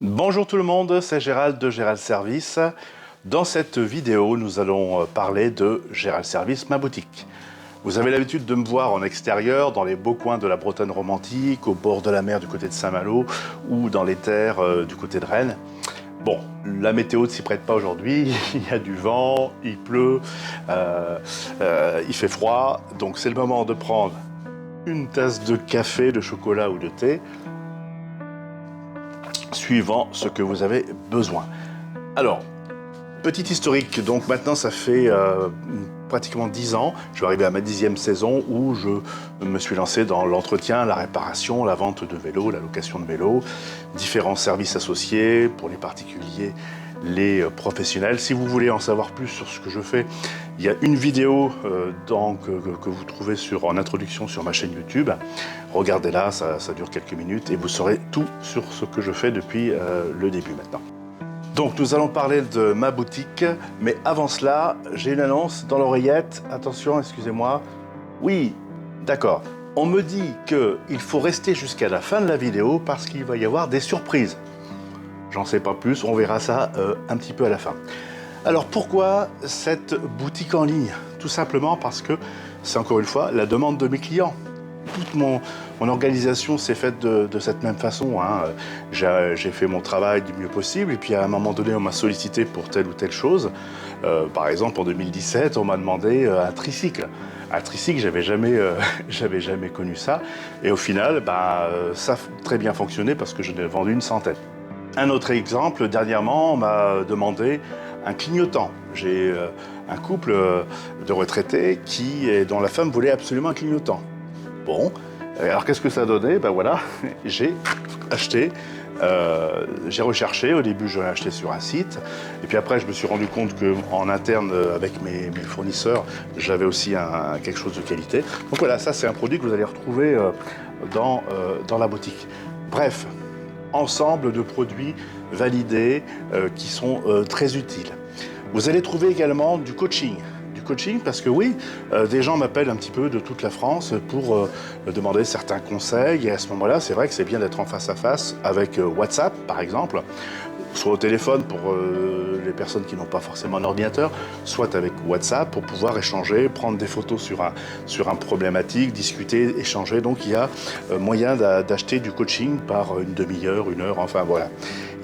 Bonjour tout le monde, c'est Gérald de Gérald Service. Dans cette vidéo, nous allons parler de Gérald Service, ma boutique. Vous avez l'habitude de me voir en extérieur, dans les beaux coins de la Bretagne romantique, au bord de la mer du côté de Saint-Malo ou dans les terres du côté de Rennes. Bon, la météo ne s'y prête pas aujourd'hui, il y a du vent, il pleut, il fait froid, donc c'est le moment de prendre une tasse de café, de chocolat ou de thé, suivant ce que vous avez besoin. Alors, petit historique, donc maintenant ça fait pratiquement 10 ans, je vais arriver à ma 10e saison où je me suis lancé dans l'entretien, la réparation, la vente de vélos, la location de vélos, différents services associés pour les particuliers, les professionnels. Si vous voulez en savoir plus sur ce que je fais, il y a une vidéo que vous trouvez en introduction sur ma chaîne YouTube. Regardez-la, ça dure quelques minutes et vous saurez tout sur ce que je fais depuis le début maintenant. Donc nous allons parler de ma boutique, mais avant cela, j'ai une annonce dans l'oreillette. Attention, excusez-moi. Oui, d'accord. On me dit qu'il faut rester jusqu'à la fin de la vidéo parce qu'il va y avoir des surprises. J'en sais pas plus, on verra ça un petit peu à la fin. Alors pourquoi cette boutique en ligne? Tout simplement parce que c'est encore une fois la demande de mes clients. Toute mon organisation s'est faite de cette même façon. J'ai fait mon travail du mieux possible et puis à un moment donné on m'a sollicité pour telle ou telle chose. Par exemple en 2017 on m'a demandé un tricycle. Un tricycle, j'avais jamais connu ça. Et au final, ça a très bien fonctionné parce que je n'ai vendu une centaine. Un autre exemple, dernièrement, on m'a demandé un clignotant. J'ai un couple de retraités dont la femme voulait absolument un clignotant. Bon, alors qu'est-ce que ça donnait? Voilà, j'ai acheté, j'ai recherché. Au début, je l'ai acheté sur un site. Et puis après, je me suis rendu compte qu'en interne, avec mes fournisseurs, j'avais aussi quelque chose de qualité. Donc voilà, ça c'est un produit que vous allez retrouver dans la boutique. Bref. Ensemble de produits validés qui sont très utiles. Vous allez trouver également du coaching. Parce que oui, des gens m'appellent un petit peu de toute la France pour demander certains conseils. Et à ce moment-là, c'est vrai que c'est bien d'être en face à face avec WhatsApp, par exemple, soit au téléphone pour les personnes qui n'ont pas forcément un ordinateur, soit avec WhatsApp pour pouvoir échanger, prendre des photos sur un problématique, discuter, échanger. Donc il y a moyen d'acheter du coaching par une demi-heure, une heure, enfin voilà.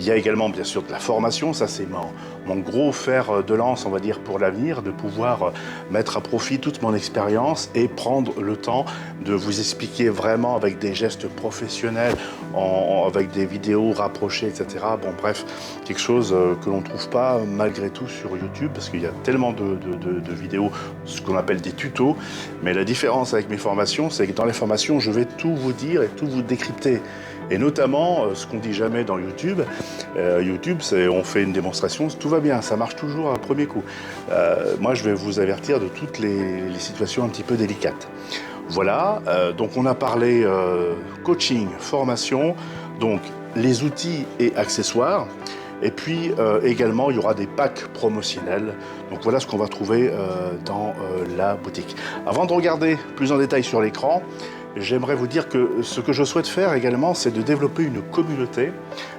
Il y a également bien sûr de la formation, ça c'est mon gros fer de lance, on va dire, pour l'avenir, de pouvoir mettre à profit toute mon expérience et prendre le temps de vous expliquer vraiment avec des gestes professionnels, avec des vidéos rapprochées, etc. Bon bref, quelque chose que l'on ne trouve pas malgré tout sur YouTube parce qu'il y a tellement de vidéos, ce qu'on appelle des tutos. Mais la différence avec mes formations, c'est que dans les formations, je vais tout vous dire et tout vous décrypter. Et notamment, ce qu'on dit jamais dans YouTube, on fait une démonstration, tout va bien, ça marche toujours à premier coup. Moi, je vais vous avertir de toutes les situations un petit peu délicates. Voilà, donc on a parlé coaching, formation, donc les outils et accessoires. Et puis également, il y aura des packs promotionnels. Donc voilà ce qu'on va trouver dans la boutique. Avant de regarder plus en détail sur l'écran, j'aimerais vous dire que ce que je souhaite faire également, c'est de développer une communauté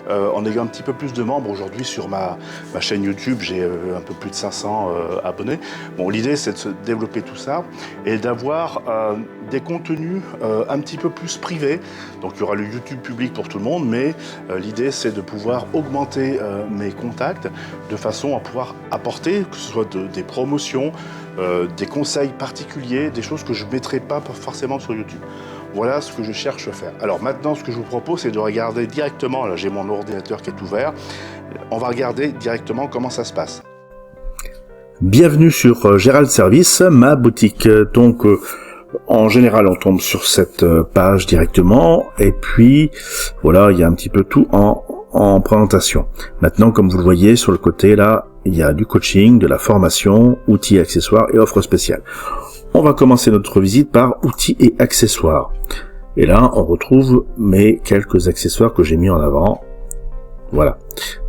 en ayant un petit peu plus de membres. Aujourd'hui sur ma chaîne YouTube, j'ai un peu plus de 500 abonnés. Bon, l'idée c'est de se développer tout ça et d'avoir des contenus un petit peu plus privés. Donc il y aura le YouTube public pour tout le monde, mais l'idée c'est de pouvoir augmenter mes contacts de façon à pouvoir apporter, que ce soit des promotions, des conseils particuliers, des choses que je ne mettrai pas forcément sur YouTube. Voilà ce que je cherche à faire. Alors maintenant, ce que je vous propose, c'est de regarder directement, là j'ai mon ordinateur qui est ouvert, on va regarder directement comment ça se passe. Bienvenue sur Gérald Service, ma boutique. Donc en général, on tombe sur cette page directement, et puis voilà, il y a un petit peu tout en présentation. Maintenant, comme vous le voyez sur le côté là, il y a du coaching, de la formation, outils, accessoires et offres spéciales. On va commencer notre visite par outils et accessoires. Et là, on retrouve mes quelques accessoires que j'ai mis en avant. Voilà.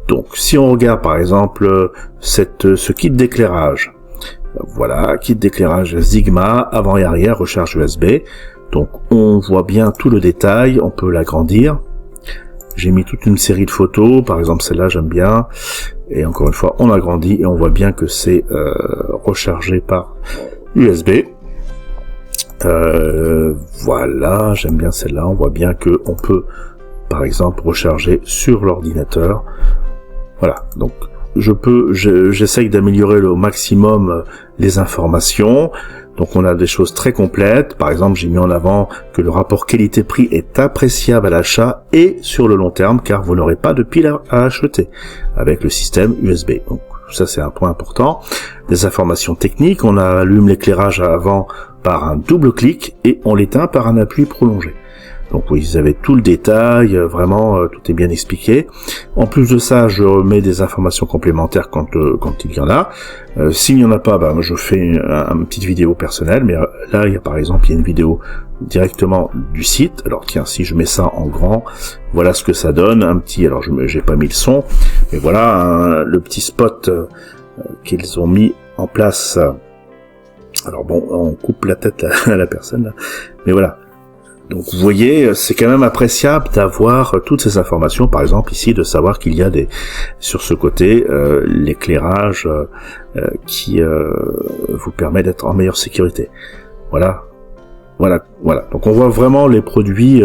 Donc, si on regarde par exemple ce kit d'éclairage. Voilà, kit d'éclairage Sigma, avant et arrière, recharge USB. Donc, on voit bien tout le détail, on peut l'agrandir. J'ai mis toute une série de photos, par exemple celle-là j'aime bien, et encore une fois on agrandit et on voit bien que c'est rechargé par USB. Voilà, j'aime bien celle-là, on voit bien que on peut par exemple recharger sur l'ordinateur. Voilà, donc j'essaye d'améliorer au maximum les informations. Donc on a des choses très complètes. Par exemple, j'ai mis en avant que le rapport qualité-prix est appréciable à l'achat et sur le long terme, car vous n'aurez pas de pile à acheter avec le système USB. Donc ça c'est un point important. Des informations techniques, on allume l'éclairage avant par un double clic et on l'éteint par un appui prolongé. Donc oui, vous avez tout le détail, vraiment tout est bien expliqué. En plus de ça, je mets des informations complémentaires quand il y en a. S'il n'y en a pas, je fais une petite vidéo personnelle, mais là il y a par exemple une vidéo directement du site. Alors tiens, si je mets ça en grand, voilà ce que ça donne, alors j'ai pas mis le son, mais voilà le petit spot qu'ils ont mis en place. Alors bon, on coupe la tête à la personne là, mais voilà. Donc vous voyez, c'est quand même appréciable d'avoir toutes ces informations, par exemple ici de savoir qu'il y a sur ce côté l'éclairage qui vous permet d'être en meilleure sécurité. Voilà. Donc on voit vraiment les produits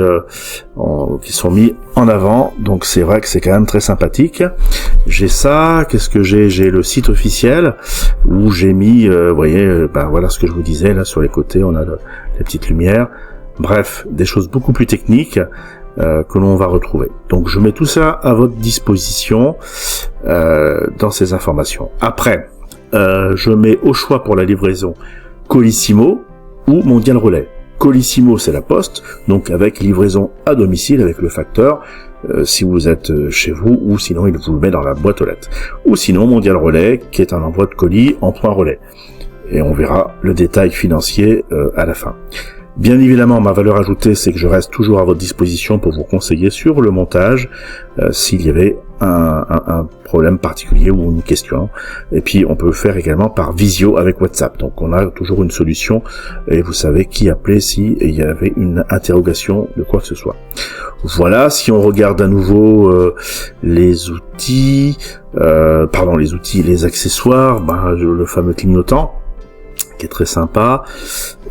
qui sont mis en avant, donc c'est vrai que c'est quand même très sympathique. J'ai ça, qu'est-ce que j'ai le site officiel où j'ai mis, vous voyez, voilà ce que je vous disais, là sur les côtés on a les petites lumières. Bref, des choses beaucoup plus techniques que l'on va retrouver. Donc je mets tout ça à votre disposition dans ces informations. Après, je mets au choix pour la livraison Colissimo ou Mondial Relais. Colissimo, c'est la poste, donc avec livraison à domicile avec le facteur, si vous êtes chez vous, ou sinon il vous le met dans la boîte aux lettres. Ou sinon Mondial Relais, qui est un envoi de colis en point relais. Et on verra le détail financier à la fin. Bien évidemment, ma valeur ajoutée, c'est que je reste toujours à votre disposition pour vous conseiller sur le montage, s'il y avait un problème particulier ou une question. Et puis, on peut faire également par visio avec WhatsApp. Donc, on a toujours une solution et vous savez qui appeler si il y avait une interrogation de quoi que ce soit. Voilà, si on regarde à nouveau les outils, les accessoires, le fameux clignotant, qui est très sympa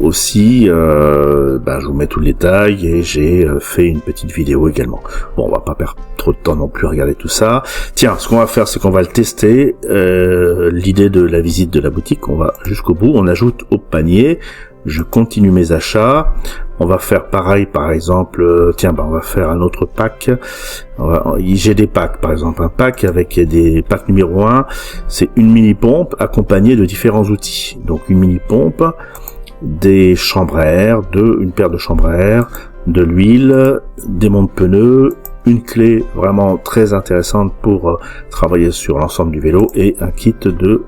aussi, je vous mets tout le détail et j'ai fait une petite vidéo également. Bon, on va pas perdre trop de temps non plus à regarder tout ça. Tiens, ce qu'on va faire, c'est qu'on va le tester. L'idée de la visite de la boutique, on va jusqu'au bout, on ajoute au panier, je continue mes achats. On va faire pareil, par exemple, on va faire un autre pack. J'ai des packs, par exemple, un pack avec des packs numéro 1, c'est une mini pompe accompagnée de différents outils. Donc une mini pompe, des chambres à air, une paire de chambres à air, de l'huile, des montes pneus, une clé vraiment très intéressante pour travailler sur l'ensemble du vélo et un kit de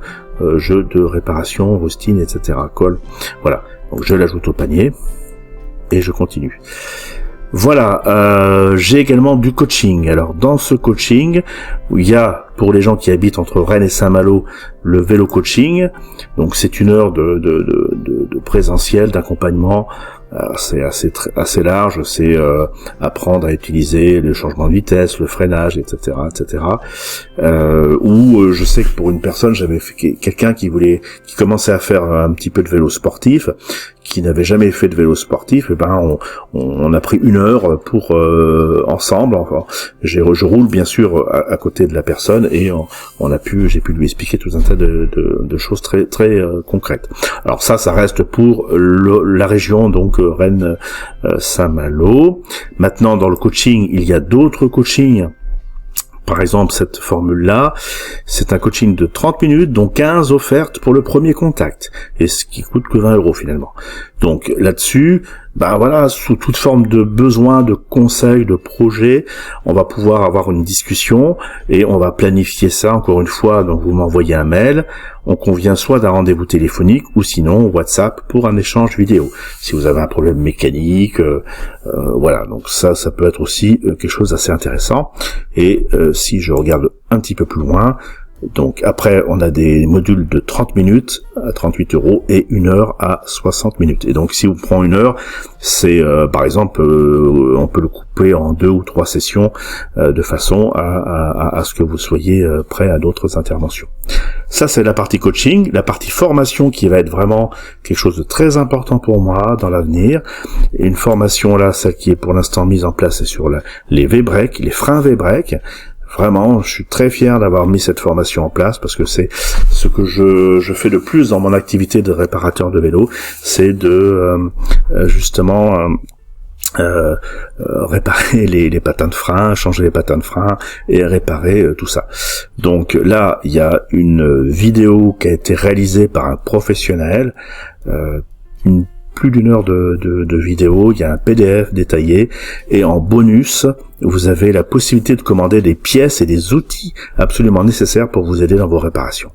jeux de réparation, rustine, etc. colle. Voilà, donc je l'ajoute au panier. Et je continue. Voilà, j'ai également du coaching. Alors dans ce coaching, où il y a pour les gens qui habitent entre Rennes et Saint-Malo le vélo coaching. Donc c'est une heure de présentiel, d'accompagnement. C'est assez large, c'est apprendre à utiliser le changement de vitesse, le freinage, etc., etc. Ou je sais que pour une personne, j'avais fait quelqu'un qui commençait à faire un petit peu de vélo sportif, qui n'avait jamais fait de vélo sportif. Et on a pris une heure pour ensemble. Enfin, je roule bien sûr à côté de la personne et j'ai pu lui expliquer tout un tas de choses très très concrètes. Alors ça reste pour la région, donc Rennes, Saint-Malo. Maintenant, dans le coaching, il y a d'autres coachings. Par exemple, cette formule-là, c'est un coaching de 30 minutes, dont 15 offertes pour le premier contact, et ce qui coûte que 20 € finalement. Donc là-dessus, sous toute forme de besoin, de conseils, de projets, on va pouvoir avoir une discussion et on va planifier ça encore une fois. Donc vous m'envoyez un mail, on convient soit d'un rendez-vous téléphonique ou sinon WhatsApp pour un échange vidéo. Si vous avez un problème mécanique, voilà. Donc ça peut être aussi quelque chose d'assez intéressant. Et si je regarde un petit peu plus loin, Donc après, on a des modules de 30 minutes à 38 € et 1 heure à 60 minutes. Et donc si vous prenez 1 heure, c'est par exemple, on peut le couper en 2 ou 3 sessions de façon à ce que vous soyez prêt à d'autres interventions. Ça, c'est la partie coaching. La partie formation qui va être vraiment quelque chose de très important pour moi dans l'avenir. Et une formation là, celle qui est pour l'instant mise en place, c'est sur les V-breaks, les freins V-breaks. Vraiment, je suis très fier d'avoir mis cette formation en place parce que c'est ce que je fais le plus dans mon activité de réparateur de vélo, c'est de justement réparer les patins de frein, changer les patins de frein et réparer tout ça. Donc là, il y a une vidéo qui a été réalisée par un professionnel, plus d'1 heure de vidéo, il y a un PDF détaillé, et en bonus, vous avez la possibilité de commander des pièces et des outils absolument nécessaires pour vous aider dans vos réparations.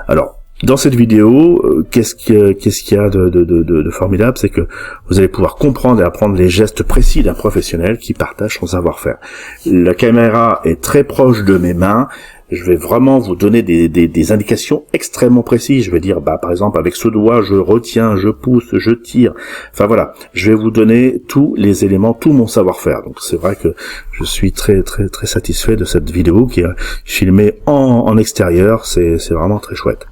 Alors, dans cette vidéo, qu'est-ce qu'il y a de formidable, c'est que vous allez pouvoir comprendre et apprendre les gestes précis d'un professionnel qui partage son savoir-faire. La caméra est très proche de mes mains. Je vais vraiment vous donner des indications extrêmement précises. Je vais dire, par exemple, avec ce doigt, je retiens, je pousse, je tire. Enfin voilà, je vais vous donner tous les éléments, tout mon savoir-faire. Donc c'est vrai que je suis très très très satisfait de cette vidéo qui est filmée en extérieur. C'est vraiment très chouette.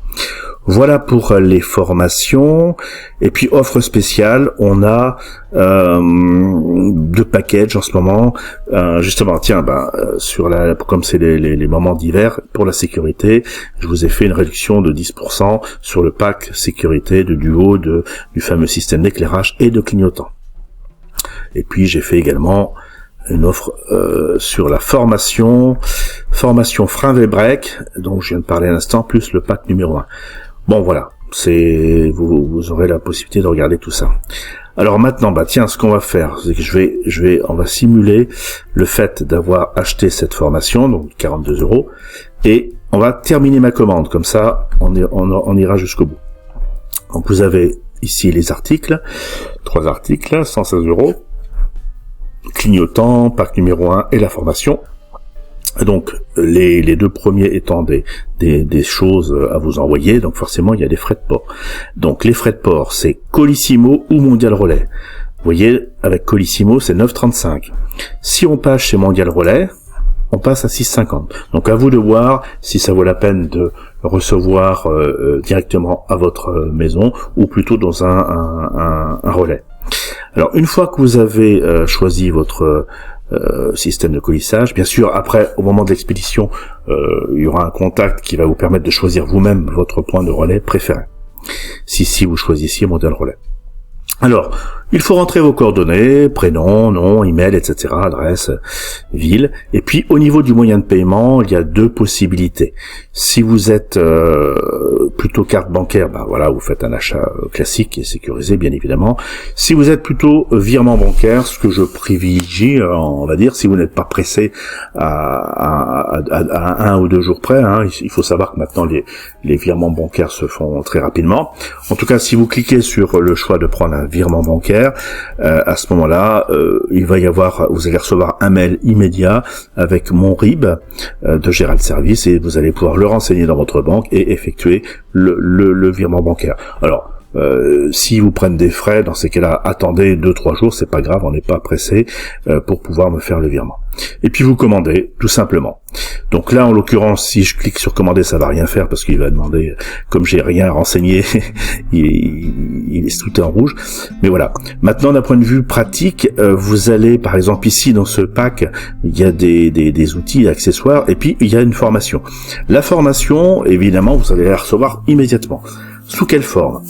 Voilà pour les formations. Et puis offre spéciale, on a 2 packages en ce moment. Justement, tiens, comme c'est les moments d'hiver, pour la sécurité, je vous ai fait une réduction de 10% sur le pack sécurité de duo du fameux système d'éclairage et de clignotant. Et puis j'ai fait également une offre sur la formation frein V-break, dont je viens de parler à l'instant, plus le pack numéro 1. Bon voilà, vous aurez la possibilité de regarder tout ça. Alors maintenant, tiens, ce qu'on va faire, c'est que on va simuler le fait d'avoir acheté cette formation, donc 42 €, et on va terminer ma commande, comme ça on ira jusqu'au bout. Donc vous avez ici les articles, 3 articles, 116 €, clignotant, pack numéro 1 et la formation. Donc les 2 premiers étant des choses à vous envoyer, donc forcément il y a des frais de port. Donc les frais de port, c'est Colissimo ou Mondial Relais. Vous voyez, avec Colissimo c'est 9,35. Si on passe chez Mondial Relais, on passe à 6,50. Donc à vous de voir si ça vaut la peine de recevoir directement à votre maison ou plutôt dans un relais. Alors une fois que vous avez choisi votre système de colissage, bien sûr après au moment de l'expédition il y aura un contact qui va vous permettre de choisir vous-même votre point de relais préféré, si vous choisissiez Mondial Relais. Alors, il faut rentrer vos coordonnées, prénom, nom, email, etc., adresse, ville. Et puis, au niveau du moyen de paiement, il y a 2 possibilités. Si vous êtes plutôt carte bancaire, voilà, vous faites un achat classique et sécurisé, bien évidemment. Si vous êtes plutôt virement bancaire, ce que je privilégie, on va dire, si vous n'êtes pas pressé à 1 ou 2 jours près, il faut savoir que maintenant les virements bancaires se font très rapidement. En tout cas, si vous cliquez sur le choix de prendre un virement bancaire, à ce moment-là, vous allez recevoir un mail immédiat avec mon RIB de Gérald Service et vous allez pouvoir le renseigner dans votre banque et effectuer le virement bancaire. Alors, si vous prennent des frais, dans ces cas-là, attendez 2-3 jours, c'est pas grave, on n'est pas pressé pour pouvoir me faire le virement. Et puis vous commandez, tout simplement. Donc là, en l'occurrence, si je clique sur commander, ça va rien faire parce qu'il va demander, comme j'ai rien renseigné, il est tout en rouge. Mais voilà. Maintenant, d'un point de vue pratique, vous allez, par exemple, ici, dans ce pack, il y a des outils, accessoires, et puis il y a une formation. La formation, évidemment, vous allez la recevoir immédiatement. Sous quelle forme?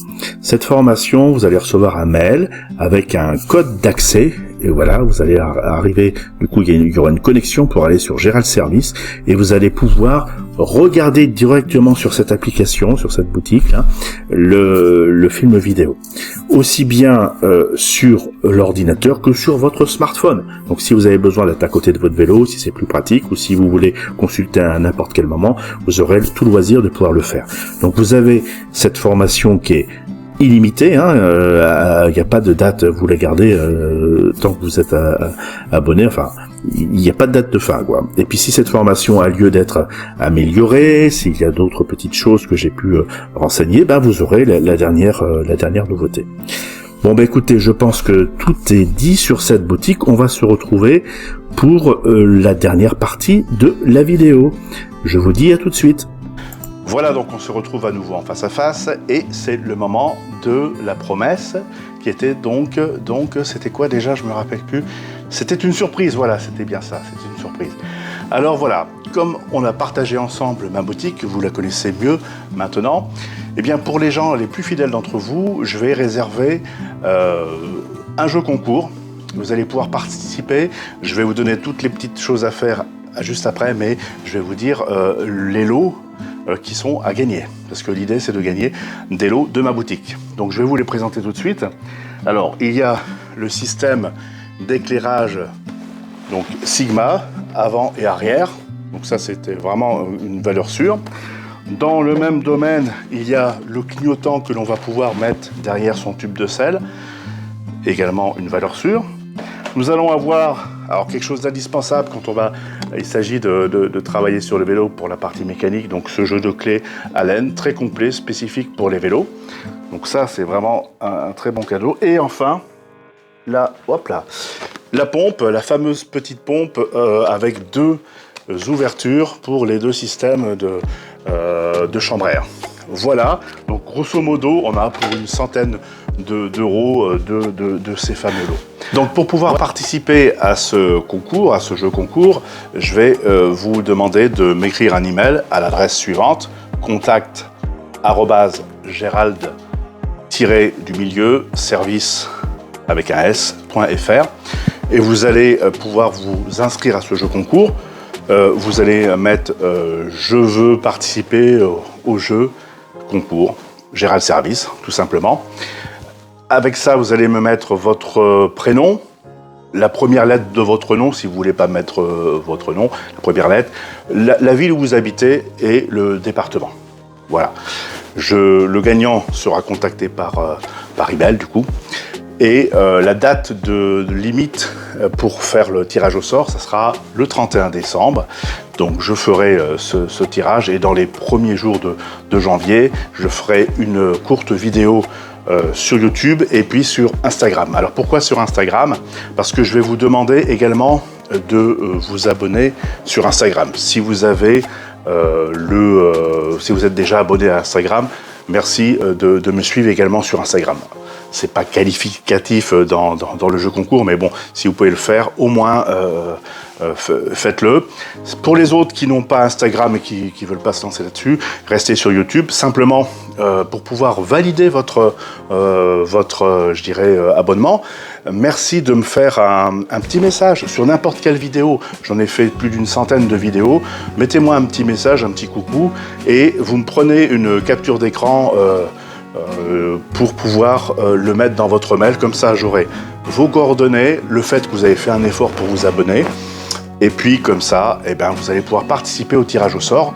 Cette formation, vous allez recevoir un mail avec un code d'accès, et voilà, vous allez arriver, du coup il y aura une connexion pour aller sur Gérald Service, et vous allez pouvoir regarder directement sur cette application, sur cette boutique, là, le film vidéo. Aussi bien sur l'ordinateur que sur votre smartphone. Donc si vous avez besoin d'être à côté de votre vélo, si c'est plus pratique, ou si vous voulez consulter à n'importe quel moment, vous aurez tout le loisir de pouvoir le faire. Donc vous avez cette formation qui est illimité, hein, il n'y a pas de date, vous la gardez tant que vous êtes abonné, enfin, il n'y a pas de date de fin, quoi. Et puis si cette formation a lieu d'être améliorée, s'il y a d'autres petites choses que j'ai pu renseigner, ben vous aurez la dernière nouveauté. Bon ben écoutez, je pense que tout est dit sur cette boutique, on va se retrouver pour la dernière partie de la vidéo. Je vous dis à tout de suite. Voilà, donc on se retrouve à nouveau en face à face et c'est le moment de la promesse qui était donc c'était quoi déjà, je me rappelle plus. C'était une surprise, voilà, c'était bien ça, c'était une surprise. Alors voilà, comme on a partagé ensemble ma boutique, vous la connaissez mieux maintenant, eh bien pour les gens les plus fidèles d'entre vous, je vais réserver un jeu concours. Vous allez pouvoir participer, je vais vous donner toutes les petites choses à faire juste après, mais je vais vous dire les lots qui sont à gagner, parce que l'idée c'est de gagner des lots de ma boutique. Donc je vais vous les présenter tout de suite. Alors il y a le système d'éclairage donc Sigma avant et arrière, donc ça c'était vraiment une valeur sûre. Dans le même domaine, il y a le clignotant que l'on va pouvoir mettre derrière son tube de sel, également une valeur sûre. Nous allons avoir alors quelque chose d'indispensable quand il s'agit de travailler sur le vélo pour la partie mécanique, donc ce jeu de clés Allen très complet, spécifique pour les vélos. Donc ça c'est vraiment un très bon cadeau. Et enfin, la pompe, la fameuse petite pompe avec deux ouvertures pour les deux systèmes de chambre à air. Voilà, donc grosso modo, on a pour une centaine d'euros de ces fameux lots. Donc pour pouvoir participer à ce concours, à ce jeu concours, je vais vous demander de m'écrire un email à l'adresse suivante, contact@gérald-service avec un s.fr, et vous allez pouvoir vous inscrire à ce jeu concours. Vous allez mettre je veux participer au jeu concours Gérald Service, tout simplement. Avec ça, vous allez me mettre votre prénom, la première lettre de votre nom, si vous ne voulez pas mettre votre nom, la première lettre, la ville où vous habitez et le département. Voilà. Le gagnant sera contacté par email, du coup. Et la date de limite pour faire le tirage au sort, ça sera le 31 décembre. Donc je ferai ce tirage et dans les premiers jours de janvier, je ferai une courte vidéo sur YouTube et puis sur Instagram. Alors pourquoi sur Instagram? Parce que je vais vous demander également de vous abonner sur Instagram. Si vous avez si vous êtes déjà abonné à Instagram, merci de me suivre également sur Instagram. C'est pas qualificatif dans le jeu concours, mais bon, si vous pouvez le faire, au moins faites-le. Pour les autres qui n'ont pas Instagram et qui veulent pas se lancer là-dessus, restez sur YouTube. Simplement, pour pouvoir valider votre je dirais, abonnement, merci de me faire un petit message sur n'importe quelle vidéo. J'en ai fait plus d'une centaine de vidéos. Mettez-moi un petit message, un petit coucou, et vous me prenez une capture d'écran pour pouvoir le mettre dans votre mail. Comme ça, j'aurai vos coordonnées, le fait que vous avez fait un effort pour vous abonner, et puis comme ça, eh ben, vous allez pouvoir participer au tirage au sort.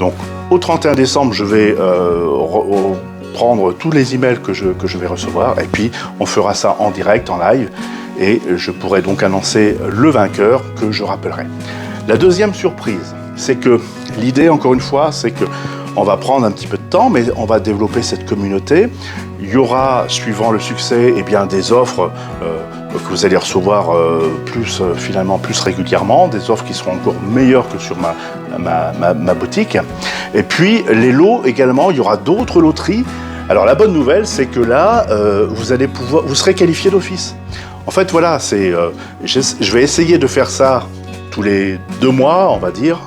Donc au 31 décembre, je vais prendre tous les emails que je vais recevoir, et puis on fera ça en direct, en live, et je pourrai donc annoncer le vainqueur que je rappellerai. La deuxième surprise, c'est que l'idée, encore une fois, c'est que on va prendre un petit peu de temps, mais on va développer cette communauté. Il y aura, suivant le succès, eh bien, des offres que vous allez recevoir finalement plus régulièrement, des offres qui seront encore meilleures que sur ma boutique. Et puis les lots également, il y aura d'autres loteries. Alors la bonne nouvelle, c'est que là, vous serez qualifié d'office. En fait, voilà, je vais essayer de faire ça tous les 2 mois, on va dire,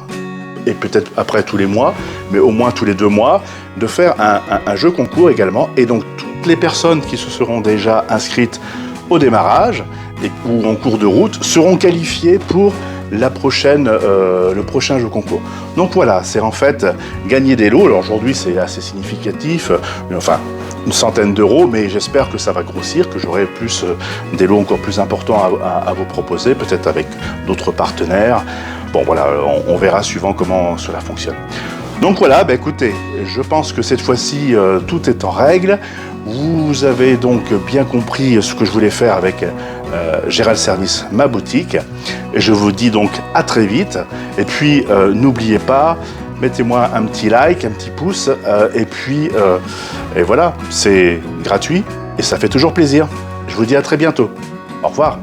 et peut-être après tous les mois, mais au moins tous les 2 mois, de faire un jeu concours également. Et donc toutes les personnes qui se seront déjà inscrites au démarrage ou en cours de route seront qualifiées pour le prochain jeu concours. Donc voilà, c'est en fait gagner des lots. Alors aujourd'hui c'est assez significatif, enfin une centaine d'euros, mais j'espère que ça va grossir, que j'aurai des lots encore plus importants à vous proposer, peut-être avec d'autres partenaires. Bon voilà, on verra suivant comment cela fonctionne. Donc voilà, écoutez, je pense que cette fois-ci tout est en règle. Vous avez donc bien compris ce que je voulais faire avec Gérald Service, ma boutique. Et je vous dis donc à très vite. Et puis, n'oubliez pas, mettez-moi un petit like, un petit pouce. Et puis, et voilà, c'est gratuit et ça fait toujours plaisir. Je vous dis à très bientôt. Au revoir.